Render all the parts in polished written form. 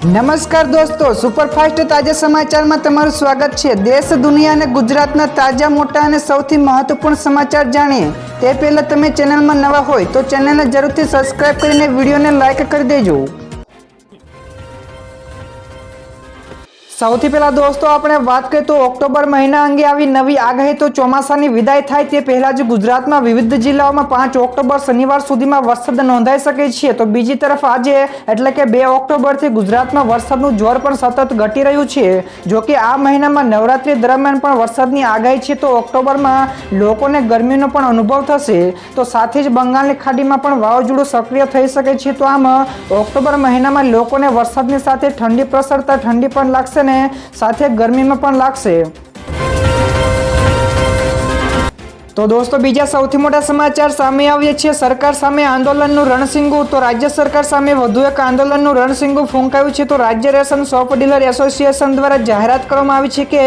નમસ્કાર દોસ્તો, સુપરફાસ્ટ તાજા સમાચારમાં તમારું સ્વાગત છે। દેશ, દુનિયા અને ગુજરાતના તાજા, મોટા અને સૌથી મહત્વપૂર્ણ સમાચાર જાણીએ તે પહેલા તમે ચેનલમાં નવા હોય તો ચેનલને જરૂરથી સબસ્ક્રાઇબ કરીને વિડીયોને લાઇક કરી દેજો। સૌથી પહેલા દોસ્તો આપણે વાત કરીએ તો ઓક્ટોબર મહિના અંગે આવી નવી આગાહી। તો ચોમાસાની વિદાય થાય તે પહેલા જ ગુજરાતમાં વિવિધ જિલ્લાઓમાં 5 ઓક્ટોબર શનિવાર સુધીમાં વરસાદ નોંધાઈ શકે છે। તો બીજી તરફ આજે એટલે કે 2 ઓક્ટોબરથી ગુજરાતમાં વરસાદનું જોર પણ સતત ઘટી રહ્યું છે। જો કે આ મહિનામાં નવરાત્રી દરમિયાન પણ વરસાદની આગાહી છે। તો ઓક્ટોબરમાં લોકોને ગરમીનો પણ અનુભવ થશે। તો સાથે જ બંગાળની ખાડીમાં પણ વાવાઝોડું સક્રિય થઈ શકે છે। તો આમ ઓક્ટોબર મહિનામાં લોકોને વરસાદની સાથે ઠંડી પ્રસરતા ઠંડી પણ લાગશે ને સાથે ગરમીમાં પણ લાગશે। તો દોસ્તો બીજા સૌથી મોટા સમાચાર સામે આવ્યા છે। સરકાર સામે આંદોલનનું રણસીંગું। તો રાજ્ય સરકાર સામે વધુ એક આંદોલનનું રણસીંગું ફૂંકાયું છે। તો રાજ્ય રેશન શોપ ડીલર એસોસિએશન દ્વારા જાહેરાત કરવામાં આવી છે કે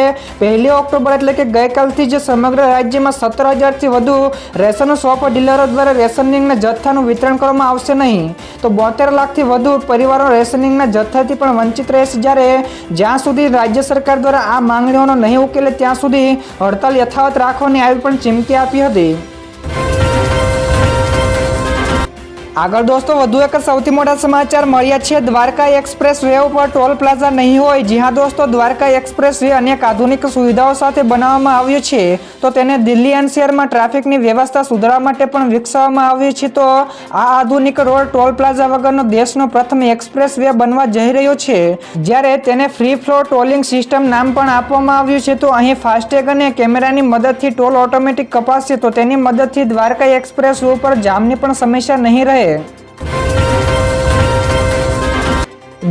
1 ઓક્ટોબર એટલે કે ગઈકાલથી જ સમગ્ર રાજ્યમાં 17,000થી વધુ રેશન શોપ ડીલરો દ્વારા રેશનિંગના જથ્થાનું વિતરણ કરવામાં આવશે નહીં। તો 72 લાખથી વધુ પરિવારો રેશનિંગના જથ્થાથી પણ વંચિત રહેશે। જ્યારે જ્યાં સુધી રાજ્ય સરકાર દ્વારા આ માંગણીઓનો નહીં ઉકેલે ત્યાં સુધી હડતાલ યથાવત રાખવાની આવી પણ ચીમકી આપી હતી। આગળ દોસ્તો વધુ એક સૌથી મોટા સમાચાર મળ્યા છે। દ્વારકા એક્સપ્રેસ વે ઉપર ટોલ પ્લાઝા નહીં હોય। જી હા દોસ્તો, દ્વારકા એક્સપ્રેસ વે અનેક આધુનિક સુવિધાઓ સાથે બનાવવામાં આવ્યો છે। તો તેને દિલ્હી એનસીઆરમાં ટ્રાફિકની વ્યવસ્થા સુધારવા માટે પણ વિકસાવવામાં આવ્યું છે। તો આ આધુનિક રોડ ટોલ પ્લાઝા વગરનો દેશનો પ્રથમ એક્સપ્રેસ વે બનવા જઈ રહ્યો છે, જ્યારે તેને ફ્રી ફ્લો ટોલિંગ સિસ્ટમ નામ પણ આપવામાં આવ્યું છે। તો અહીં ફાસ્ટેગ અને કેમેરાની મદદથી ટોલ ઓટોમેટિક કપાશે। તો તેની મદદથી દ્વારકા એક્સપ્રેસ વે ઉપર જામની પણ સમસ્યા નહીં રહે।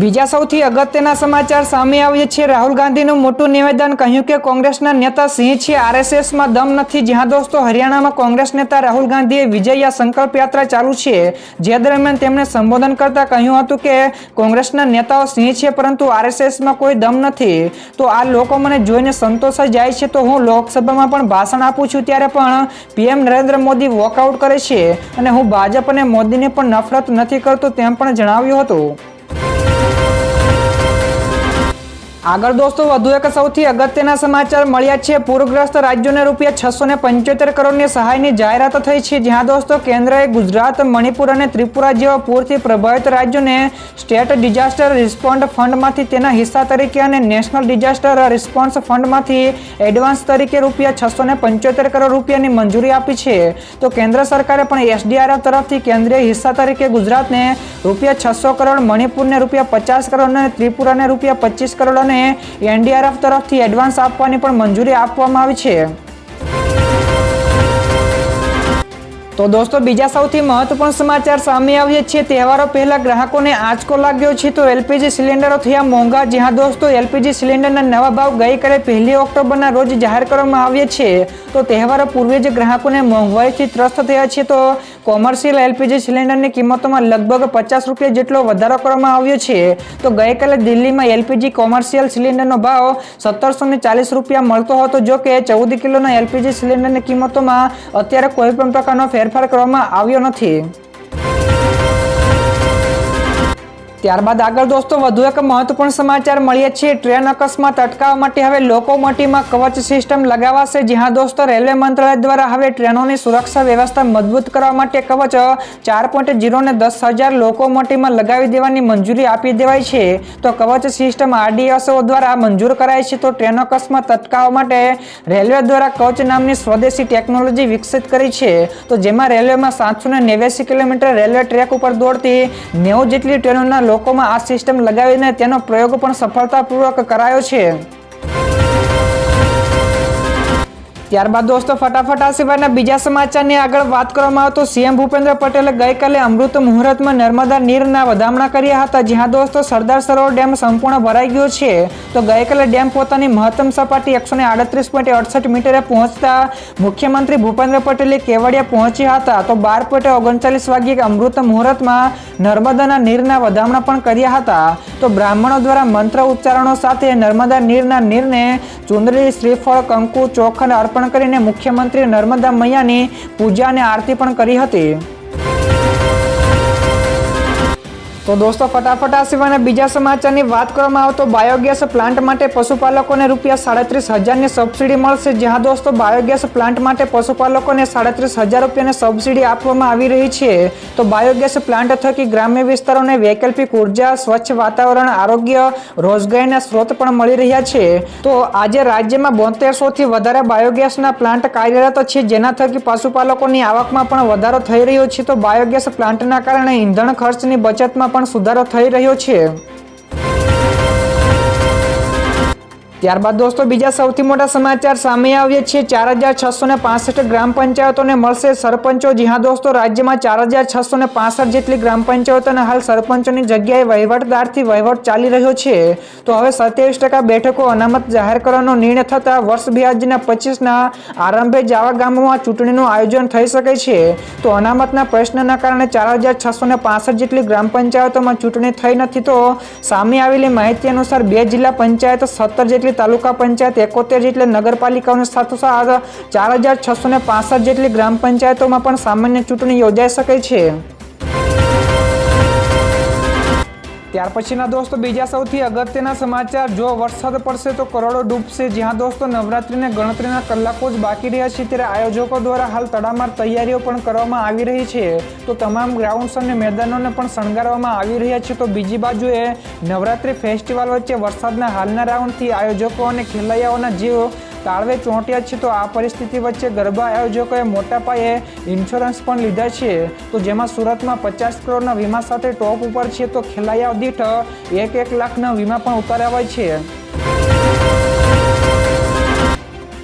બીજા સૌથી અગત્યના સમાચાર સામે આવ્યા છે। રાહુલ ગાંધીનું મોટું નિવેદન, કહ્યું કે કોંગ્રેસના નેતા સિંહ છે, આરએસએસમાં દમ નથી। જ્યાં દોસ્તો હરિયાણામાં કોંગ્રેસ નેતા રાહુલ ગાંધીએ વિજય સંકલ્પ યાત્રા ચાલુ છે, જે દરમિયાન તેમણે સંબોધન કરતા કહ્યું હતું કે કોંગ્રેસના નેતાઓ સિંહ છે પરંતુ આરએસએસમાં કોઈ દમ નથી। તો આ લોકો મને જોઈને સંતોષાઈ જાય છે। તો હું લોકસભામાં પણ ભાષણ આપું છું ત્યારે પણ પીએમ નરેન્દ્ર મોદી વોકઆઉટ કરે છે અને હું ભાજપ અને મોદીને પણ નફરત નથી કરતો તેમ પણ જણાવ્યું હતું। આગળ દોસ્તો વધુ એક સૌથી અગત્યના સમાચાર મળ્યા છે। પૂરગ્રસ્ત રાજ્યોને ₹675 કરોડની સહાયની જાહેરાત થઈ છે। જ્યાં દોસ્તો કેન્દ્રએ ગુજરાત, મણિપુર અને ત્રિપુરા જેવા પૂરથી પ્રભાવિત રાજ્યોને સ્ટેટ ડિઝાસ્ટર રિસ્પોન્સ ફંડમાંથી તેના હિસ્સા તરીકે અને નેશનલ ડિઝાસ્ટર રિસ્પોન્સ ફંડમાંથી એડવાન્સ તરીકે ₹675 કરોડ રૂપિયાની મંજૂરી આપી છે। તો કેન્દ્ર સરકારે પણ એસડીઆરએફ તરફથી કેન્દ્રીય હિસ્સા તરીકે ગુજરાતને ₹600 કરોડ, મણિપુરને ₹50 કરોડ અને ત્રિપુરાને ₹25 કરોડ અને એનડીઆરએફ તરફથી એડવાન્સ આપવાની પણ મંજૂરી આપવામાં આવી છે। તો દોસ્તો બીજા સૌથી મહત્વપૂર્ણ સમાચાર સામે આવ્યા છે। તહેવારો પહેલા ગ્રાહકોને આંચકો લાગ્યો છે। તો એલપીજી સિલિન્ડરો થયા મોંઘા। જ્યાં દોસ્તો એલપીજી સિલિન્ડરના નવા ભાવ ગઈકાલે 1 ઓક્ટોબરના રોજ જાહેર કરવામાં આવ્યા છે। તો તહેવારો પૂર્વે જ ગ્રાહકોને મોંઘવારીથી ત્રસ્ત થયા છે। તો કોમર્શિયલ એલપીજી સિલિન્ડરની કિંમતોમાં લગભગ ₹50 જેટલો વધારો કરવામાં આવ્યો છે। તો ગઈકાલે દિલ્હીમાં એલપીજી કોમર્શિયલ સિલિન્ડરનો ભાવ ₹1740 મળતો હતો। જો કે 14 કિલોના એલપીજી સિલિન્ડરની કિંમતોમાં અત્યારે કોઈ પણ પ્રકારનો ફેરફાર કરવામાં આવ્યો નથી। ત્યારબાદ આગળ દોસ્તો વધુ એક મહત્વપૂર્ણ સમાચાર મળ્યા છે। ટ્રેન અકસ્માત અટકાવવા માટે હવે લોકોમોટિવમાં કવચ સિસ્ટમ લગાવાશે। જ્યાં દોસ્તો રેલવે મંત્રાલય દ્વારા હવે ટ્રેનોની સુરક્ષા વ્યવસ્થા મજબૂત કરવા માટે કવચ 4.0 ને 10,000 લોકોમોટિવમાં લગાવી દેવાની મંજૂરી આપી દેવાઈ છે। તો કવચ સિસ્ટમ આરડીએસઓ દ્વારા મંજૂર કરાઈ છે। તો ટ્રેન અકસ્માત અટકાવવા માટે રેલવે દ્વારા કવચ નામની સ્વદેશી ટેકનોલોજી વિકસિત કરી છે। તો જેમાં રેલવેમાં 789 કિલોમીટર રેલવે ટ્રેક ઉપર દોડતી 90 જેટલી ટ્રેનોના લોકોમાં આ સિસ્ટમ લગાવીને તેનો પ્રયોગ પણ સફળતાપૂર્વક કરાયો છે। ત્યારબાદ દોસ્તો ફટાફટ આ સિવાયના બીજા સમાચારની આગળ વાત કરવામાં આવે તો સીએમ ભૂપેન્દ્ર પટેલે ગઈકાલે અમૃત મુહૂર્તમાં નર્મદા નીરના વધામણા કર્યા હતા। જ્યાં દોસ્તો સરદાર સરોવર ડેમ સંપૂર્ણ ભરાઈ ગયો છે। તો ગઈકાલે ડેમ પોતાની મહત્તમ સપાટી 138.68 મીટરે પહોંચતા મુખ્યમંત્રી ભૂપેન્દ્ર પટેલે કેવડિયા પહોંચ્યા હતા। તો 12:39 વાગ્યે અમૃત મુહૂર્તમાં નર્મદાના નીરના વધામણા પણ કર્યા હતા। તો બ્રાહ્મણો દ્વારા મંત્ર ઉચ્ચારણો સાથે નર્મદા નીરના નીરને ચુંદડી, શ્રીફળ, કંકુ, ચોખા અર્પણ કરીને મુખ્યમંત્રી નર્મદા મૈયાની પૂજા અને આરતી પણ કરી હતી। તો દોસ્તો ફટાફટ આ સિવાયના બીજા સમાચારની વાત કરવામાં આવે તો બાયોગેસ પ્લાન્ટ માટે પશુપાલકોને ₹37,500ની સબસિડી મળશે। જ્યાં દોસ્તો બાયોગેસ પ્લાન્ટ માટે પશુપાલકોને ₹37,500 સબસિડી આપવામાં આવી રહી છે। તો બાયોગેસ પ્લાન્ટ થકી ગ્રામ્ય વિસ્તારોને વૈકલ્પિક ઉર્જા, સ્વચ્છ વાતાવરણ, આરોગ્ય, રોજગારીના સ્ત્રોત પણ મળી રહ્યા છે। તો આજે રાજ્યમાં 7200થી વધારે બાયોગેસના પ્લાન્ટ કાર્યરત છે, જેના થકી પશુપાલકોની આવકમાં પણ વધારો થઈ રહ્યો છે। તો બાયોગેસ પ્લાન્ટના કારણે ઈંધણ ખર્ચની બચતમાં પણ સુધારો થઈ રહ્યો છે। ત્યારબાદ દોસ્તો બીજા સૌથી મોટા સમાચાર સામે આવ્યા છે। 4665 ગ્રામ પંચાયતોને મળશે સરપંચો। જી હા દોસ્તો, રાજ્યમાં 4665 જેટલી ગ્રામ પંચાયતોને હાલ સરપંચોની જગ્યાએ વહીવટદારથી વહીવટ ચાલી રહ્યો છે। તો હવે 27% બેઠકો અનામત જાહેર કરવાનો નિર્ણય થતા વર્ષ 2025ના આરંભે જ આવા ગામોમાં ચૂંટણીનું આયોજન થઈ શકે છે। તો અનામતના પ્રશ્નના કારણે 4665 જેટલી ગ્રામ પંચાયતોમાં ચૂંટણી થઈ નથી। તો સામે આવેલી માહિતી અનુસાર 2 જિલ્લા પંચાયત, 17 જેટલી તાલુકા પંચાયત, 71 જેટલી નગરપાલિકાઓની સાથોસાથ 4665 જેટલી ગ્રામ પંચાયતોમાં પણ સામાન્ય ચૂંટણી યોજાઈ શકે છે। ત્યાર પછીના દોસ્તો બીજા સૌથી અગત્યના સમાચાર, જો વરસાદ પડશે તો કરોડો ડૂબશે। જ્યાં દોસ્તો નવરાત્રીને ગણતરીના કલાકો જ બાકી રહ્યા છે, ત્યારે આયોજકો દ્વારા હાલ તડામાર તૈયારીઓ પણ કરવામાં આવી રહી છે। તો તમામ ગ્રાઉન્ડ્સ અને મેદાનોને પણ શણગારવામાં આવી રહ્યા છે। તો બીજી બાજુએ નવરાત્રી ફેસ્ટિવલ વચ્ચે વરસાદના હાલના રાઉન્ડથી આયોજકો અને ખેલૈયાઓના જીવ તાળવે ચોંટ્યા છે। તો આ પરિસ્થિતિ વચ્ચે ગરબા આયોજકોએ મોટા પાયે ઇન્સ્યોરન્સ પણ લીધા છે। તો જેમાં સુરતમાં 50 કરોડના વીમા સાથે ટોપ ઉપર છે। તો ખેલૈયાઓ દીઠ 1 લાખના વીમા પણ ઉતારાવાય છે।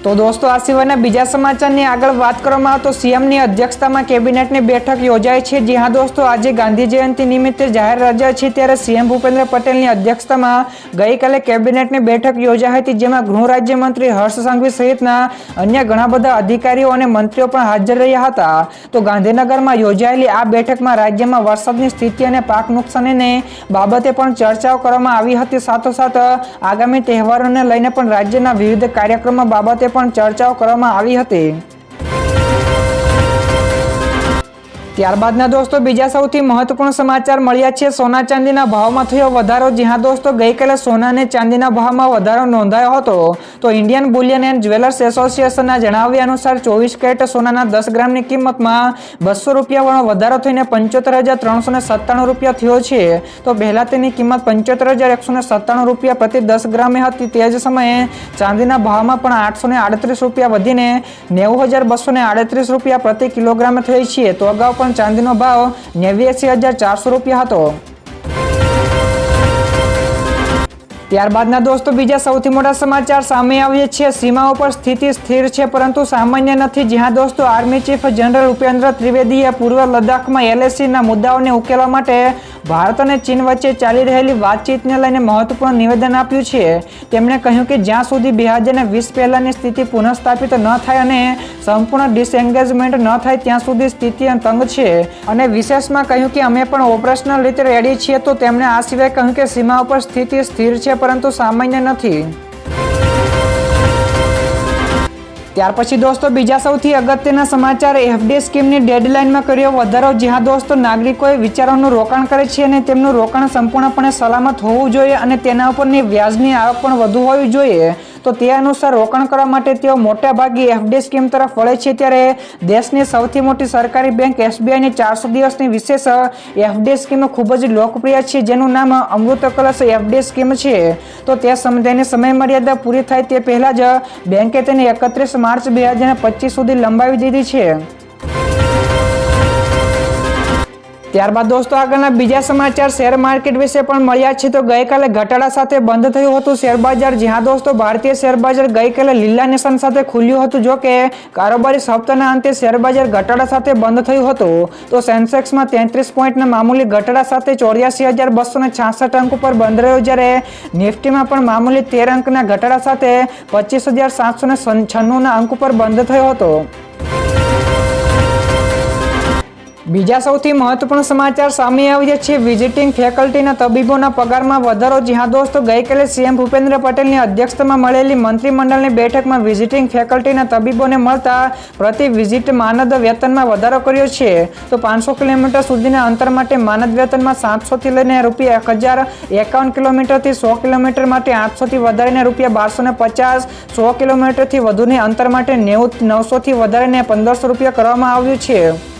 તો દોસ્તો આ સિવાયના બીજા સમાચારની આગળ વાત કરવામાં આવે તો સીએમની અધ્યક્ષતામાં કેબિનેટની બેઠક યોજાઈ છે। જી હા દોસ્તો, આજે ગાંધી જયંતિ નિમિત્તે જાહેર રજા છે, ત્યારે સીએમ ભૂપેન્દ્ર પટેલની અધ્યક્ષતામાં ગઈકાલે કેબિનેટની બેઠક યોજાઈ હતી, જેમાં ગૃહ રાજ્યમંત્રી હર્ષ સંઘવી સહિતના અન્ય ઘણા બધા અધિકારીઓ અને મંત્રીઓ પણ હાજર રહ્યા હતા। તો ગાંધીનગરમાં યોજાયેલી આ બેઠકમાં રાજ્યમાં વરસાદની સ્થિતિ અને પાક નુકસાનીને બાબતે પણ ચર્ચાઓ કરવામાં આવી હતી। સાથોસાથ આગામી તહેવારોને લઈને પણ રાજ્યના વિવિધ કાર્યક્રમો બાબતે પણ ચર્ચાઓ કરવામાં આવી હતી। ત્યારબાદના દોસ્તો બીજા સૌથી મહત્વપૂર્ણ સમાચાર મળ્યા છે સોના ચાંદીના ભાવમાં થયો વધારો। જી હા દોસ્તો, ગઈકાલે સોના અને ચાંદીના ભાવમાં વધારો નોંધાયો હતો। તો ઇન્ડિયન બુલિયન એન્ડ જ્વેલર્સ એસોસિએશનના જણાવ્યા અનુસાર 24 કેરેટ સોનાના 10 ગ્રામની કિંમતમાં ₹200 વાળો વધારો થઈને ₹75,397 થયો છે। તો પહેલા તેની કિંમત ₹75,197 પ્રતિ 10 ગ્રામે હતી। તે જ સમયે ચાંદીના ભાવમાં પણ ₹838 વધીને ₹90,238 પ્રતિ કિલોગ્રામે થઈ છે। તો અગાઉ પણ ચાંદીનો ભાવ ₹89,400 હતો। ત્યારબાદના દોસ્તો બીજા સૌથી મોટા સમાચાર સામે આવ્યા છે। સીમાઓ પર સ્થિતિ સ્થિર છે પરંતુ સામાન્ય નથી। જ્યાં દોસ્તો આર્મી ચીફ જનરલ ઉપેન્દ્ર ત્રિવેદીએ પૂર્વ લદ્દાખમાં LACના મુદ્દાઓને ઉકેલવા માટે ભારત અને ચીન વચ્ચે ચાલી રહેલી વાતચીતને લઈને મહત્વપૂર્ણ નિવેદન આપ્યું છે। તેમણે કહ્યું કે જ્યાં સુધી 2020 પહેલાની સ્થિતિ પુનઃસ્થાપિત ન થાય અને સંપૂર્ણ ડિસએન્ગેજમેન્ટ ન થાય ત્યાં સુધી સ્થિતિ તંગ છે, અને વિશેષમાં કહ્યું કે અમે પણ ઓપરેશનલ રીતે રેડી છીએ। તો તેમણે આ સિવાય કહ્યું કે સીમાઓ પર સ્થિતિ સ્થિર છે પરંતુ સામાન્ય નથી। ત્યાર પછી દોસ્તો બીજા સૌથી અગત્યના સમાચાર, FD સ્કીમની ડેડલાઇનમાં કર્યો વધારો। જ્યાં દોસ્તો નાગરિકોએ વિચારોનું રોકાણ કરે છે અને તેમનું રોકાણ સંપૂર્ણપણે સલામત હોવું જોઈએ અને તેના ઉપરની વ્યાજની આવક પણ વધુ હોવી જોઈએ। તો તે અનુસાર રોકાણ કરવા માટે તેઓ મોટા ભાગે FD સ્કીમ તરફ વળે છે। ત્યારે દેશની સૌથી મોટી સરકારી બેંક SBIની 400 દિવસની વિશેષ FD સ્કીમ ખૂબ જ લોકપ્રિય છે, જેનું નામ અમૃત કલશ FD સ્કીમ છે। તો તેની સમય મર્યાદા પૂરી થાય તે પહેલા જ બેંકે તેને 31 માર્ચ 2025 સુધી લંબાવી દીધી છે। ત્યારબાદ દોસ્તો આગળના બીજા સમાચાર શેર માર્કેટ વિશે પણ મળ્યા છે। તો ગઈકાલે ઘટાડા સાથે બંધ થયું હતું શેર બજાર। જ્યાં દોસ્તો ભારતીય શેર બજાર ગઈકાલે લીલા નિશાન સાથે ખુલ્યું હતું, જો કે કારોબારી સપ્તાહના અંતે શેર બજાર ઘટાડા સાથે બંધ થયું હતું। તો સેન્સેક્સમાં 33 પોઈન્ટના મામૂલી ઘટાડા સાથે 84,266 અંક ઉપર બંધ રહ્યો, જ્યારે નિફ્ટીમાં પણ મામૂલી 13 અંકના ઘટાડા સાથે 25,796ના અંક ઉપર બંધ થયો હતો। બીજા સૌથી મહત્વપૂર્ણ સમાચાર સામે આવ્યા છે વિઝિટિંગ ફેકલ્ટીના તબીબોના પગારમાં વધારો. જી હા દોસ્તો, ગઈકાલે સીએમ ભૂપેન્દ્ર પટેલની અધ્યક્ષતામાં મળેલી મંત્રીમંડળની બેઠકમાં વિઝિટિંગ ફેકલ્ટીના તબીબોને મળતા પ્રતિ વિઝિટ માનદ વેતનમાં વધારો કર્યો છે. તો 500 કિલોમીટર સુધીના અંતર માટે માનદ વેતનમાં 700 થી લઈને ₹1051, કિલોમીટરથી 100 કિલોમીટર માટે 800 થી વધારીને ₹1250, 100 કિલોમીટરથી વધુની અંતર માટે 900 થી વધારીને ₹1500 કરવામાં આવ્યું છે.